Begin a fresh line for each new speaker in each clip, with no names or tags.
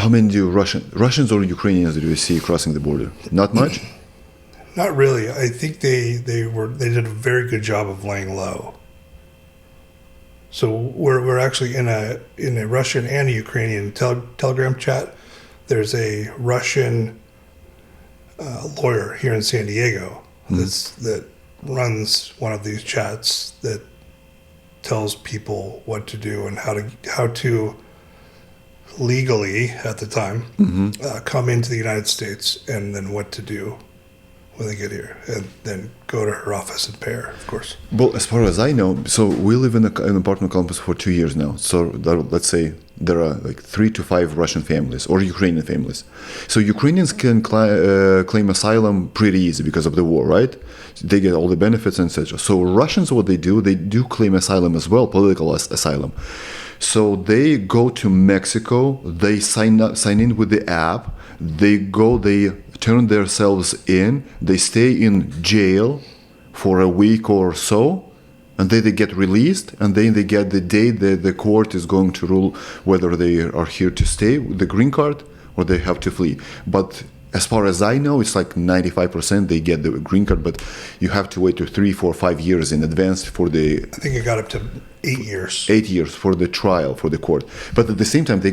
How many do Russians or Ukrainians do you see crossing the border? Not much?
Not really. I think they did a very good job of laying low. So we're actually in a Russian and a Ukrainian Telegram chat. There's a Russian lawyer here in San Diego that runs one of these chats that tells people what to do and how to legally at the time come into the United States, and then what to do when they get here, and then go to her office and pay her, of course.
Well, as far as I know, so we live in an apartment complex for 2 years now. So let's say there are like 3 to 5 Russian families or Ukrainian families. So Ukrainians can claim asylum pretty easy because of the war, right? They get all the benefits and etc. So Russians, what they do claim asylum as well, political asylum. So they go to Mexico, they sign in with the app, they turn themselves in, they stay in jail for a week or so, and then they get released, and then they get the date that the court is going to rule whether they are here to stay with the green card or they have to flee. But as far as I know, it's like 95% they get the green card, but you have to wait to 3, 4, 5 years in advance for the...
I think it got up to 8 years.
8 years for the trial, for the court. But at the same time, they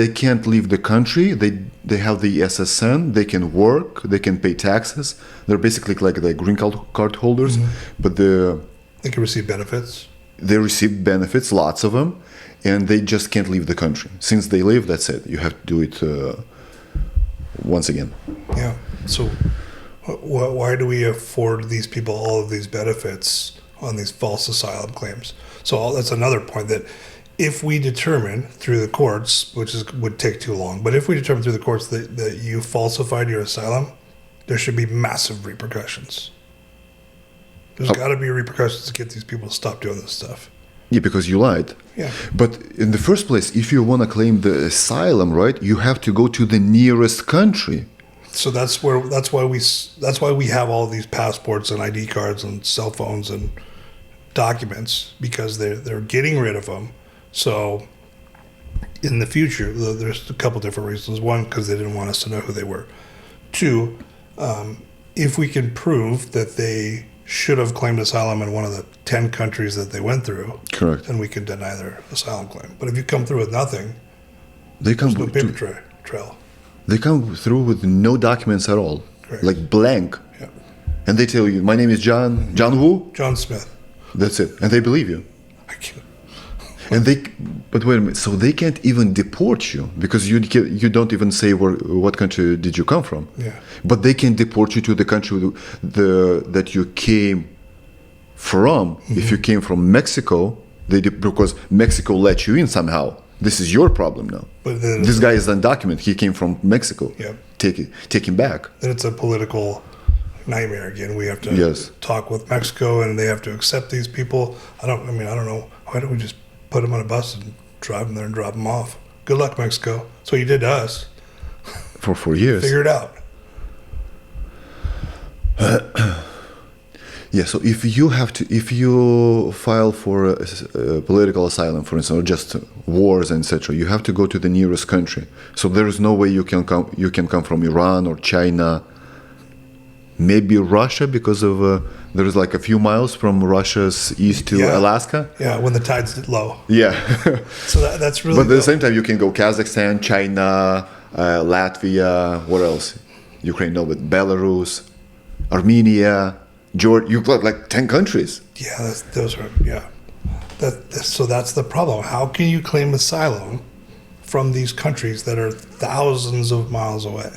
can't leave the country. They have the SSN. They can work. They can pay taxes. They're basically like the green card holders. But
they can receive benefits.
They receive benefits, lots of them, and they just can't leave the country. Since they leave, that's it. You have to do it once again.
Yeah. So why do we afford these people all of these benefits on these false asylum claims? So that's another point, that if we determine through the courts, which would take too long, but if we determine through the courts that you falsified your asylum, there should be massive repercussions. There's got to be repercussions to get these people to stop doing this stuff.
Yeah, because you lied.
Yeah.
But in the first place, if you want to claim the asylum, right, you have to go to the nearest country.
So that's why we have all these passports and ID cards and cell phones and documents, because they're getting rid of them. So in the future, there's a couple different reasons. One, because they didn't want us to know who they were. Two, if we can prove that they should have claimed asylum in one of the 10 countries that they went through,
correct,
then we can deny their asylum claim. But if you come through with nothing,
there's
no paper trail.
They come through with no documents at all,
correct,
like blank.
Yeah.
And they tell you, my name is John who?
John Smith.
That's it. And they believe you.
I can't.
But wait a minute. So they can't even deport you because you don't even say what country did you come from.
Yeah.
But they can deport you to the country that you came from. If you came from Mexico, because Mexico let you in somehow. This is your problem now.
But then
this guy is undocumented. He came from Mexico.
Yeah.
Take him back.
Then it's a political nightmare again. We have to talk with Mexico, and they have to accept these people. I don't know. Why don't we just put them on a bus and drive them there and drop them off? Good luck, Mexico. That's what you did to us.
For 4 years.
Figure it out.
Yeah, so if you file for political asylum, for instance, or just wars and etc., you have to go to the nearest country. So there is no way you can come from Iran or China, maybe Russia, because of there is like a few miles from Russia's east to Alaska.
Yeah, when the tide's low.
Yeah.
So that's really.
But at the same time, you can go Kazakhstan, China, Latvia. What else? Ukraine, no, but Belarus, Armenia. Georgia, you've got like 10 countries.
Yeah, so that's the problem. How can you claim asylum from these countries that are thousands of miles away?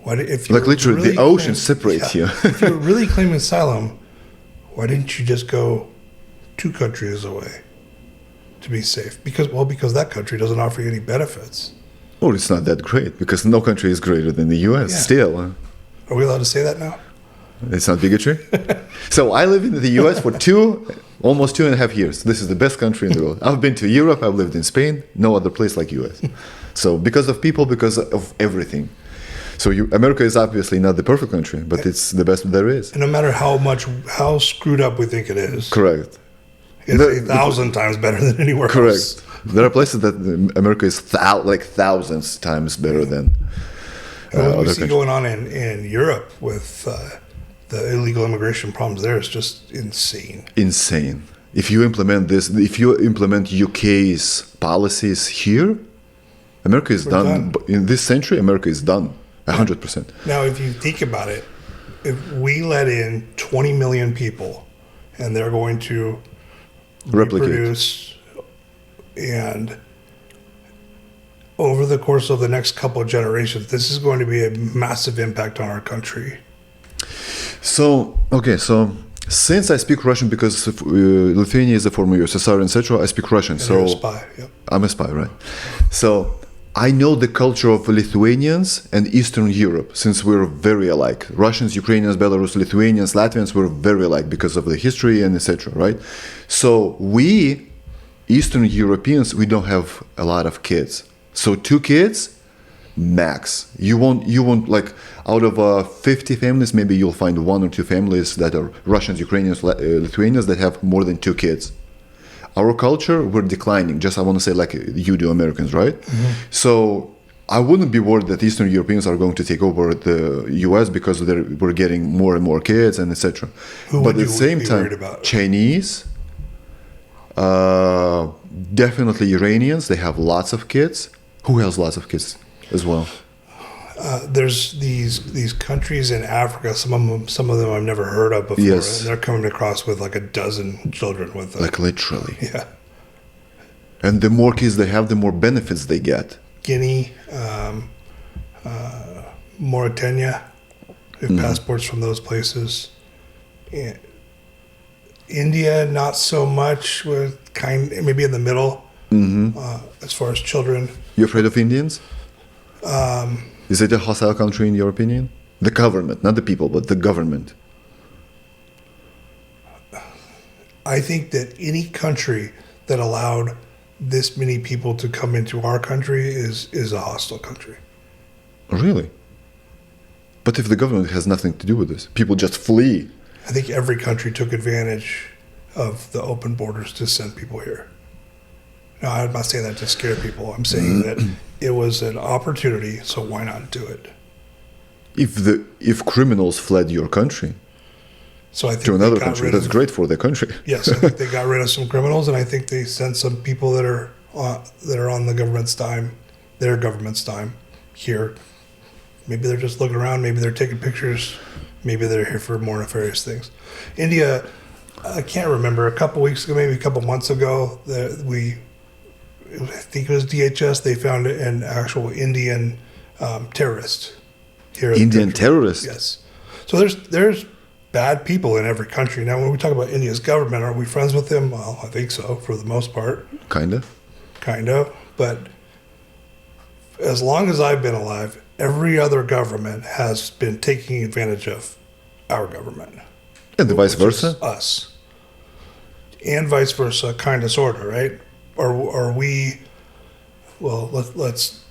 If
like literally really the ocean separates you.
If you're really claiming asylum, why didn't you just go 2 countries away to be safe? Because that country doesn't offer you any benefits.
Well, it's not that great because no country is greater than the U.S. still.
Are we allowed to say that now?
It's not bigotry. So I live in the U.S. for almost 2.5 years. This is the best country in the world. I've been to Europe. I've lived in Spain. No other place like U.S. So because of people, because of everything. So America is obviously not the perfect country, but it's the best there is.
And no matter how screwed up we think it is.
Correct.
It's 1,000 times better than anywhere else.
Correct. There are places that America is like thousands times better than
And what we
other
see
countries.
going on in Europe with the illegal immigration problems there is just insane.
Insane. If you implement this, if you implement UK's policies here, America is done.
done.
In this century, America is done. 100%.
Now, if you think about it, if we let in 20 million people and they're going to
Replicate.
reproduce, and over the course of the next couple of generations, this is going to be a massive impact on our country.
So, okay, so since I speak Russian because Lithuania is a former USSR, etc., I speak Russian.
And
So
you're a spy. Yep.
I'm a spy, right? So I know the culture of Lithuanians and Eastern Europe since we're very alike. Russians, Ukrainians, Belarus, Lithuanians, Latvians were very alike because of the history and etc. Right? So we, Eastern Europeans, we don't have a lot of kids. So 2 kids, max. You won't like out of 50 families, maybe you'll find 1 or 2 families that are Russians, Ukrainians, Lithuanians that have more than 2 kids. Our culture, we're declining. Just I want to say like you do Americans, right?
Mm-hmm.
So I wouldn't be worried that Eastern Europeans are going to take over the U.S. because we're getting more and more kids and etc.
Who
But
would
at
you
the same
be
time,
worried about?
Chinese, definitely Iranians. They have lots of kids. Who has lots of kids as well?
There's these countries in Africa. Some of them I've never heard of before.
Yes.
And they're coming across with like a dozen children with them.
Like literally.
Yeah.
And the more kids they have, the more benefits they get.
Guinea, Mauritania, we have passports from those places. And India, not so much. With maybe in the middle as far as children.
You afraid of Indians? Is it a hostile country in your opinion? The government, not the people, but the government.
I think that any country that allowed this many people to come into our country is a hostile country.
Really? But if the government has nothing to do with this, people just flee.
I think every country took advantage of the open borders to send people here. Now, I'm not saying that to scare people. I'm saying that it was an opportunity, so why not do it?
If criminals fled your country
So I think
to another
they got
country,
rid
that's
of,
great for the country.
yes, I think they got rid of some criminals, and I think they sent some people that are on the government's dime, their government's dime, here. Maybe they're just looking around. Maybe they're taking pictures. Maybe they're here for more nefarious things. India, I can't remember. A couple weeks ago, maybe a couple months ago, I think it was DHS. They found an actual Indian terrorist here. in the
Indian
country.
terrorists?
Yes. So there's bad people in every country. Now, when we talk about India's government, are we friends with them? Well, I think so for the most part,
Kind of.
kind of. But as long as I've been alive, every other government has been taking advantage of our government.
And the vice
which is
versa?
us. And vice versa, kind of, sort of, right? Are we, well, let's